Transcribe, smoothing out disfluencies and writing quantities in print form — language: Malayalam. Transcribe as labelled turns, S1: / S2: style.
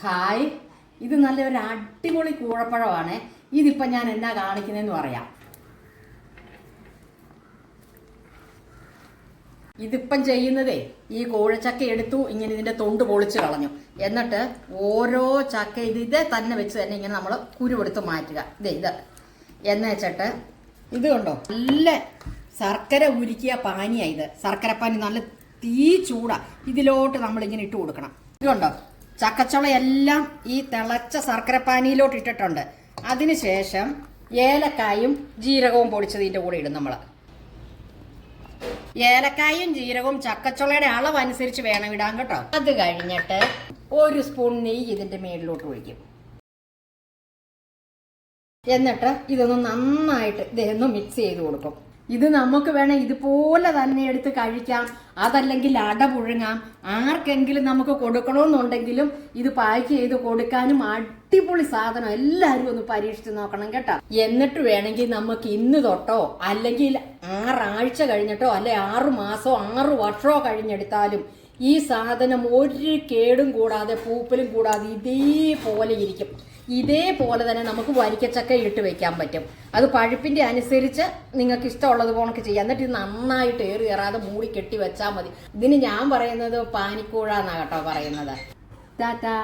S1: ഹായ്, ഇത് നല്ലൊരു അടിപൊളി കൂഴപ്പഴമാണ്. ഇതിപ്പം ഞാൻ എന്നാ കാണിക്കുന്നതെന്ന് പറയാം. ഇതിപ്പം ചെയ്യുന്നതേ, ഈ കൂഴച്ചക്ക എടുത്തു, ഇങ്ങനെ ഇതിന്റെ തൊണ്ട് പൊളിച്ച് കളഞ്ഞു. എന്നിട്ട് ഓരോ ചക്ക ഇതേ തന്നെ വെച്ച് തന്നെ ഇങ്ങനെ നമ്മൾ കുരുവെടുത്ത് മാറ്റുക. ഇത് എന്ന് വെച്ചിട്ട് ഇത് കണ്ടോ, നല്ല ശർക്കര ഉരുക്കിയ പാനിയാണ് ഇത്. ശർക്കര പാനി നല്ല തീ ചൂടാ. ഇതിലോട്ട് നമ്മളിങ്ങനെ ഇട്ട് കൊടുക്കണം. ഇത് കണ്ടോ, ചക്കച്ചുളയെല്ലാം ഈ തിളച്ച ശർക്കര പാനിയിലോട്ട് ഇട്ടിട്ടുണ്ട്. അതിനുശേഷം ഏലക്കായും ജീരകവും പൊടിച്ചതിൻ്റെ കൂടെ ഇടും നമ്മൾ. ഏലക്കായും ജീരകവും ചക്കച്ചുളയുടെ അളവനുസരിച്ച് വേണം ഇടാൻ കേട്ടോ. അത് കഴിഞ്ഞിട്ട് ഒരു സ്പൂൺ നെയ്യ് ഇതിന്റെ മേളിലോട്ട് ഒഴിക്കും. എന്നിട്ട് ഇതൊന്ന് നന്നായിട്ട് ഇതൊന്ന് മിക്സ് ചെയ്ത് കൊടുക്കും. ഇത് നമുക്ക് വേണം ഇതുപോലെ തന്നെ എടുത്ത് കഴിക്കാം, അതല്ലെങ്കിൽ അട പുഴുങ്ങാം. ആർക്കെങ്കിലും നമുക്ക് കൊടുക്കണമെന്നുണ്ടെങ്കിലും ഇത് പാക്ക് ചെയ്ത് കൊടുക്കാനും അടിപൊളി സാധനം. എല്ലാവരും ഒന്ന് പരീക്ഷിച്ച് നോക്കണം കേട്ടോ. എന്നിട്ട് വേണമെങ്കിൽ നമുക്ക് ഇന്ന് തൊട്ടോ അല്ലെങ്കിൽ 6 ആഴ്ച കഴിഞ്ഞിട്ടോ അല്ലെ 6 മാസമോ 6 വർഷമോ കഴിഞ്ഞെടുത്താലും ഈ സാധനം ഒരു കേടും കൂടാതെ പൂപ്പലും കൂടാതെ ഇതേപോലെ ഇരിക്കും. ഇതേപോലെ തന്നെ നമുക്ക് വരിക്കച്ചക്ക ഇട്ട് വെക്കാൻ പറ്റും. അത് പഴുപ്പിന്റെ അനുസരിച്ച് നിങ്ങൾക്ക് ഇഷ്ടമുള്ളത് പോണക്ക് ചെയ്യാം. എന്നിട്ട് ഇത് നന്നായിട്ട് ഏറാതെ മൂടി കെട്ടി വെച്ചാൽ മതി. ഇതിന് ഞാൻ പറയുന്നത് പാനിക്കൂഴ എന്നാ കേട്ടോ പറയുന്നത്. ടാറ്റാ.